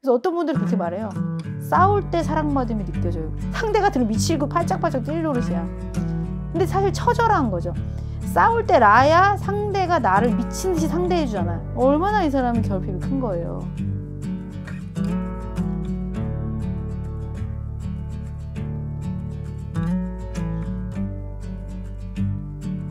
그래서 어떤 분들은 그렇게 말해요. 싸울 때 사랑받음이 느껴져요. 상대가 들으면 미치고 팔짝팔짝 뛸 노릇이야. 근데 사실 처절한 거죠. 싸울 때 나야 상대가 나를 미친 듯이 상대해 주잖아요. 얼마나 이 사람은 결핍이 큰 거예요.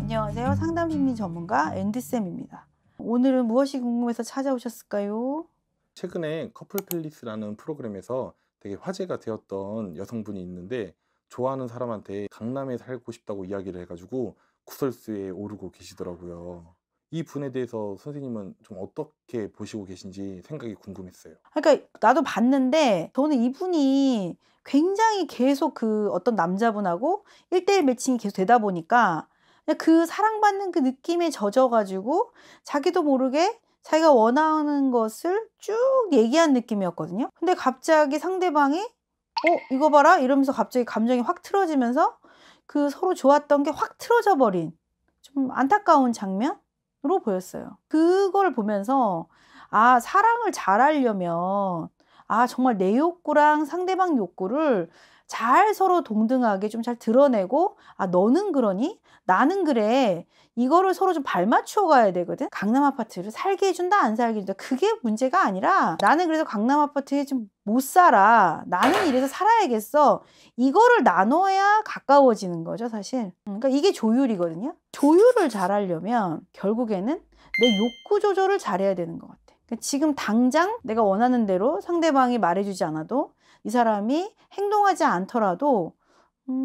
안녕하세요. 상담심리 전문가 앤디쌤입니다. 오늘은 무엇이 궁금해서 찾아오셨을까요? 최근에 커플 팰리스라는 프로그램에서 되게 화제가 되었던 여성분이 있는데, 좋아하는 사람한테 강남에 살고 싶다고 이야기를 해가지고 구설수에 오르고 계시더라고요. 이 분에 대해서 선생님은 좀 어떻게 보시고 계신지 생각이 궁금했어요. 그러니까 나도 봤는데 저는 이분이 굉장히 계속 그 어떤 남자분하고 1대1 매칭이 계속 되다 보니까 그냥 그 사랑받는 그 느낌에 젖어가지고 자기도 모르게 자기가 원하는 것을 쭉 얘기한 느낌이었거든요. 근데 갑자기 상대방이 이거 봐라 이러면서 갑자기 감정이 확 틀어지면서 그 서로 좋았던 게 확 틀어져 버린 좀 안타까운 장면으로 보였어요. 그걸 보면서 아, 사랑을 잘하려면 정말 내 욕구랑 상대방 욕구를 잘 서로 동등하게 좀 잘 드러내고 너는 그러니? 나는 그래. 이거를 서로 좀 발맞추어 가야 되거든. 강남 아파트를 살게 해준다 안 살게 해준다 그게 문제가 아니라 나는 그래서 강남 아파트에 좀 못 살아. 나는 이래서 살아야겠어. 이거를 나눠야 가까워지는 거죠 사실. 그러니까 이게 조율이거든요. 조율을 잘하려면 결국에는 내 욕구 조절을 잘해야 되는 것 같아. 그러니까 지금 당장 내가 원하는 대로 상대방이 말해주지 않아도 이 사람이 행동하지 않더라도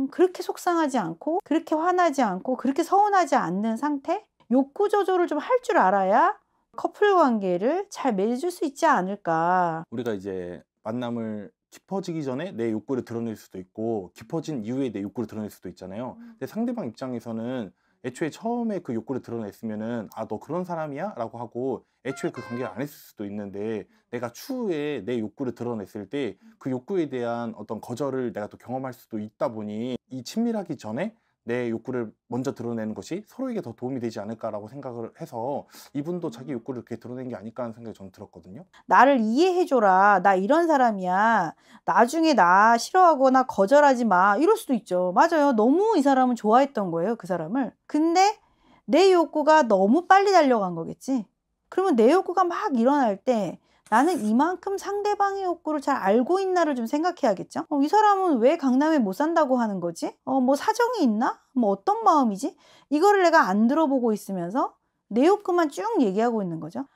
그렇게 속상하지 않고 그렇게 화나지 않고 그렇게 서운하지 않는 상태? 욕구 조절을 좀 할 줄 알아야 커플 관계를 잘 맺을 수 있지 않을까. 우리가 이제 만남을 깊어지기 전에 내 욕구를 드러낼 수도 있고, 깊어진 이후에 내 욕구를 드러낼 수도 있잖아요. 근데 상대방 입장에서는 애초에 처음에 그 욕구를 드러냈으면은 너 그런 사람이야? 라고 하고 애초에 그 관계를 안 했을 수도 있는데, 내가 추후에 내 욕구를 드러냈을 때 그 욕구에 대한 어떤 거절을 내가 또 경험할 수도 있다 보니, 이 친밀하기 전에 내 욕구를 먼저 드러내는 것이 서로에게 더 도움이 되지 않을까라고 생각을 해서 이분도 자기 욕구를 그렇게 드러낸 게 아닐까 하는 생각이 저는 들었거든요. 나를 이해해줘라. 나 이런 사람이야. 나중에 나 싫어하거나 거절하지 마. 이럴 수도 있죠. 맞아요. 너무 이 사람은 좋아했던 거예요. 그 사람을. 근데 내 욕구가 너무 빨리 달려간 거겠지. 그러면 내 욕구가 막 일어날 때 나는 이만큼 상대방의 욕구를 잘 알고 있나를 좀 생각해야겠죠. 이 사람은 왜 강남에 못 산다고 하는 거지? 뭐 사정이 있나? 뭐 어떤 마음이지? 이거를 내가 안 들어보고 있으면서 내 욕구만 쭉 얘기하고 있는 거죠.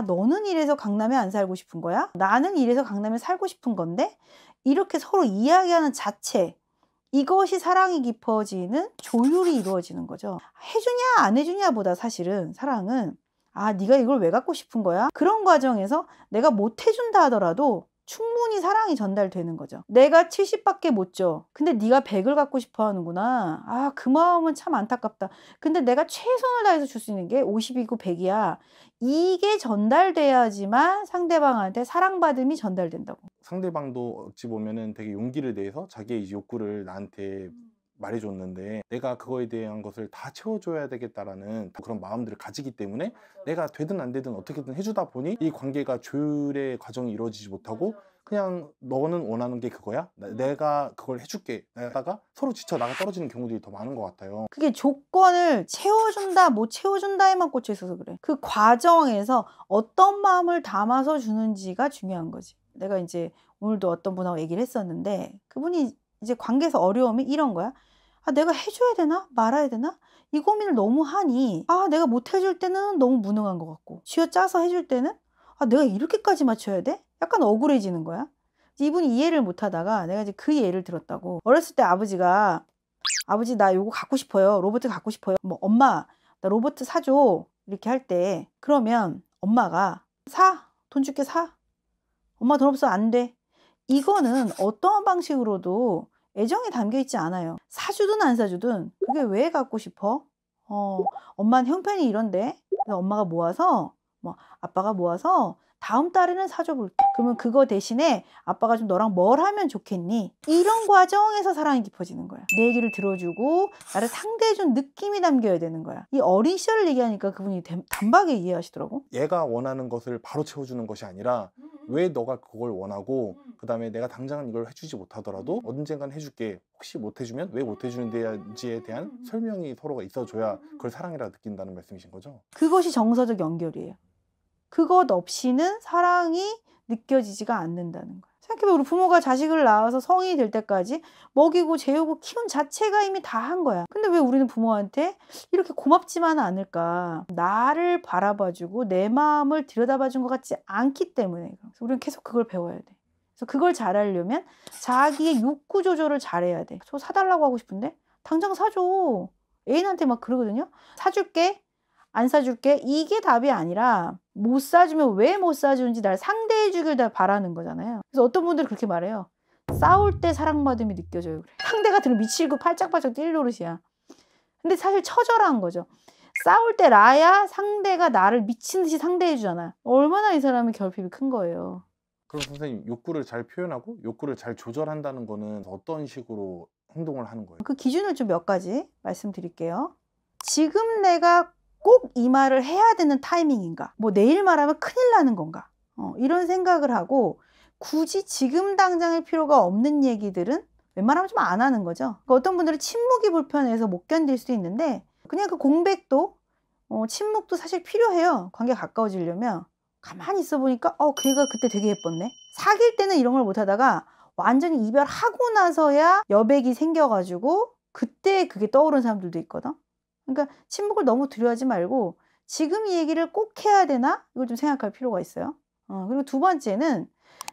너는 이래서 강남에 안 살고 싶은 거야? 나는 이래서 강남에 살고 싶은 건데? 이렇게 서로 이야기하는 자체, 이것이 사랑이 깊어지는 조율이 이루어지는 거죠. 해주냐 안 해주냐 보다 사실은 사랑은 네가 이걸 왜 갖고 싶은 거야? 그런 과정에서 내가 못 해준다 하더라도 충분히 사랑이 전달되는 거죠. 내가 70밖에 못 줘. 근데 네가 100을 갖고 싶어 하는구나. 그 마음은 참 안타깝다. 근데 내가 최선을 다해서 줄 수 있는 게 50이고 100이야. 이게 전달돼야지만 상대방한테 사랑받음이 전달된다고. 상대방도 어찌 보면은 되게 용기를 내서 자기의 이 욕구를 나한테 말해줬는데, 내가 그거에 대한 것을 다 채워줘야 되겠다라는 그런 마음들을 가지기 때문에 내가 되든 안 되든 어떻게든 해주다 보니 이 관계가 조율의 과정이 이루어지지 못하고 그냥 너는 원하는 게 그거야? 내가 그걸 해줄게. 내가 서로 지쳐 나가 떨어지는 경우들이 더 많은 것 같아요. 그게 조건을 채워준다 못 채워준다에만 꽂혀 있어서 그래. 그 과정에서 어떤 마음을 담아서 주는지가 중요한 거지. 내가 이제 오늘도 어떤 분하고 얘기를 했었는데 그분이 이제 관계에서 어려움이 이런 거야. 내가 해줘야 되나 말아야 되나 이 고민을 너무 하니 내가 못 해줄 때는 너무 무능한 것 같고 쥐어짜서 해줄 때는 내가 이렇게까지 맞춰야 돼? 약간 억울해지는 거야. 이분이 이해를 못 하다가 내가 이제 그 예를 들었다고. 어렸을 때 아버지가 아버지 나 요거 갖고 싶어요. 로봇 갖고 싶어요. 뭐 엄마 나 로봇 사줘. 이렇게 할 때 그러면 엄마가 돈 줄게 사. 엄마 돈 없어 안 돼. 이거는 어떠한 방식으로도 애정이 담겨 있지 않아요. 사주든 안 사주든 그게 왜 갖고 싶어? 엄마는 형편이 이런데 그래서 엄마가 모아서 아빠가 모아서 다음 달에는 사줘 볼게. 그러면 그거 대신에 아빠가 좀 너랑 뭘 하면 좋겠니? 이런 과정에서 사랑이 깊어지는 거야. 내 얘기를 들어주고 나를 상대해준 느낌이 담겨야 되는 거야. 이 어린 시절을 얘기하니까 그분이 단박에 이해하시더라고. 얘가 원하는 것을 바로 채워주는 것이 아니라 왜 너가 그걸 원하고 그다음에 내가 당장은 이걸 해주지 못하더라도 언젠간 해줄게. 혹시 못 해주면 왜 못 해주는지에 대한 설명이 서로가 있어줘야 그걸 사랑이라 느낀다는 말씀이신 거죠? 그것이 정서적 연결이에요. 그것 없이는 사랑이 느껴지지가 않는다는 거예요. 생각해보면 우리 부모가 자식을 낳아서 성인이 될 때까지 먹이고 재우고 키운 자체가 이미 다 한 거야. 근데 왜 우리는 부모한테 이렇게 고맙지만은 않을까? 나를 바라봐주고 내 마음을 들여다봐준 것 같지 않기 때문에. 그래서 우리는 계속 그걸 배워야 돼. 그래서 그걸 잘하려면 자기의 욕구 조절을 잘해야 돼. 저 사달라고 하고 싶은데 당장 사줘. 애인한테 막 그러거든요. 사줄게. 안 사줄게. 이게 답이 아니라 못 사주면 왜 못 사주는지 날 상대해 주길 다 바라는 거잖아요. 그래서 어떤 분들은 그렇게 말해요. 싸울 때 사랑받음이 느껴져요. 그래. 상대가 들으면 미치고 팔짝팔짝 뛸 노릇이야. 근데 사실 처절한 거죠. 싸울 때 나야 상대가 나를 미친 듯이 상대해 주잖아. 얼마나 이 사람의 결핍이 큰 거예요. 그럼 선생님, 욕구를 잘 표현하고 욕구를 잘 조절한다는 거는 어떤 식으로 행동을 하는 거예요? 그 기준을 좀 몇 가지 말씀드릴게요. 지금 내가 꼭 이 말을 해야 되는 타이밍인가? 뭐 내일 말하면 큰일 나는 건가? 이런 생각을 하고 굳이 지금 당장일 필요가 없는 얘기들은 웬만하면 좀 안 하는 거죠. 그러니까 어떤 분들은 침묵이 불편해서 못 견딜 수도 있는데 그냥 그 공백도 침묵도 사실 필요해요. 관계가 가까워지려면. 가만히 있어 보니까 걔가 그때 되게 예뻤네. 사귈 때는 이런 걸 못 하다가 완전히 이별하고 나서야 여백이 생겨가지고 그때 그게 떠오르는 사람들도 있거든. 그러니까 침묵을 너무 두려워하지 말고 지금 이 얘기를 꼭 해야 되나? 이걸 좀 생각할 필요가 있어요. 그리고 두 번째는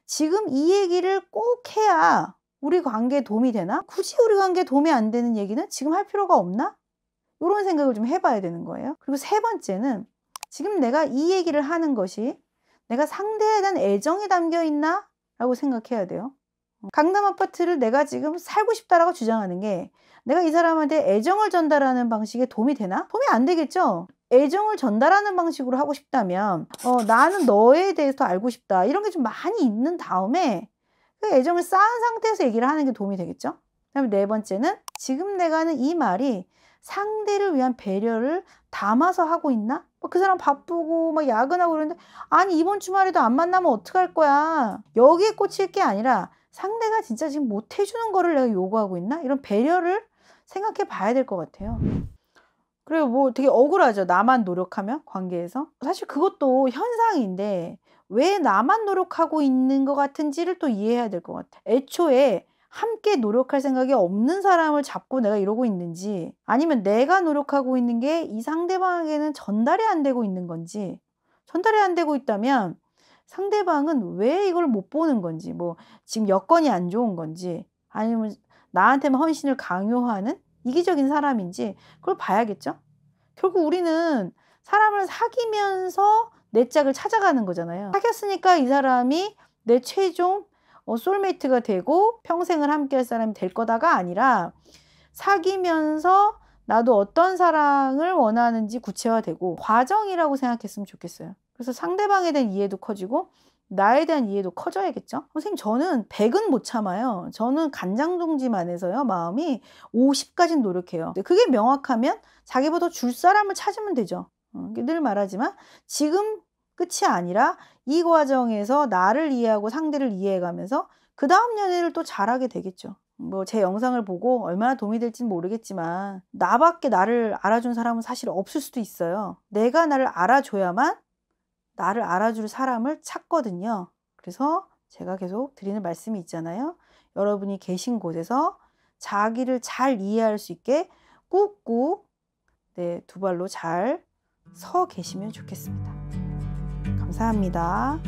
지금 이 얘기를 꼭 해야 우리 관계에 도움이 되나? 굳이 우리 관계에 도움이 안 되는 얘기는 지금 할 필요가 없나? 이런 생각을 좀 해봐야 되는 거예요. 그리고 세 번째는 지금 내가 이 얘기를 하는 것이 내가 상대에 대한 애정이 담겨 있나? 라고 생각해야 돼요. 강남 아파트를 내가 지금 살고 싶다라고 주장하는 게 내가 이 사람한테 애정을 전달하는 방식에 도움이 되나? 도움이 안 되겠죠? 애정을 전달하는 방식으로 하고 싶다면 나는 너에 대해서 알고 싶다. 이런 게 좀 많이 있는 다음에 그 애정을 쌓은 상태에서 얘기를 하는 게 도움이 되겠죠? 그다음에 네 번째는 지금 내가 하는 이 말이 상대를 위한 배려를 담아서 하고 있나? 그 사람 바쁘고 막 야근하고 그러는데 아니 이번 주말에도 안 만나면 어떡할 거야? 여기에 꽂힐 게 아니라 상대가 진짜 지금 못 해주는 거를 내가 요구하고 있나? 이런 배려를 생각해 봐야 될 것 같아요. 그리고 뭐 되게 억울하죠. 나만 노력하면 관계에서. 사실 그것도 현상인데 왜 나만 노력하고 있는 것 같은지를 또 이해해야 될 것 같아요. 애초에 함께 노력할 생각이 없는 사람을 잡고 내가 이러고 있는지 아니면 내가 노력하고 있는 게 이 상대방에게는 전달이 안 되고 있는 건지 전달이 안 되고 있다면 상대방은 왜 이걸 못 보는 건지 뭐 지금 여건이 안 좋은 건지 아니면 나한테만 헌신을 강요하는 이기적인 사람인지 그걸 봐야겠죠. 결국 우리는 사람을 사귀면서 내 짝을 찾아가는 거잖아요. 사귀었으니까 이 사람이 내 최종 소울메이트가 되고 평생을 함께할 사람이 될 거다가 아니라 사귀면서 나도 어떤 사랑을 원하는지 구체화되고 과정이라고 생각했으면 좋겠어요. 그래서 상대방에 대한 이해도 커지고 나에 대한 이해도 커져야겠죠. 선생님 저는 100은 못 참아요. 저는 간장동지만 해서요. 마음이 50까지는 노력해요. 그게 명확하면 자기보다 줄 사람을 찾으면 되죠. 늘 말하지만 지금 끝이 아니라 이 과정에서 나를 이해하고 상대를 이해해가면서 그 다음 연애를 또 잘하게 되겠죠. 뭐 제 영상을 보고 얼마나 도움이 될지는 모르겠지만 나밖에 나를 알아준 사람은 사실 없을 수도 있어요. 내가 나를 알아줘야만 나를 알아줄 사람을 찾거든요. 그래서 제가 계속 드리는 말씀이 있잖아요. 여러분이 계신 곳에서 자기를 잘 이해할 수 있게 꾹꾹 두 발로 잘 서 계시면 좋겠습니다. 감사합니다.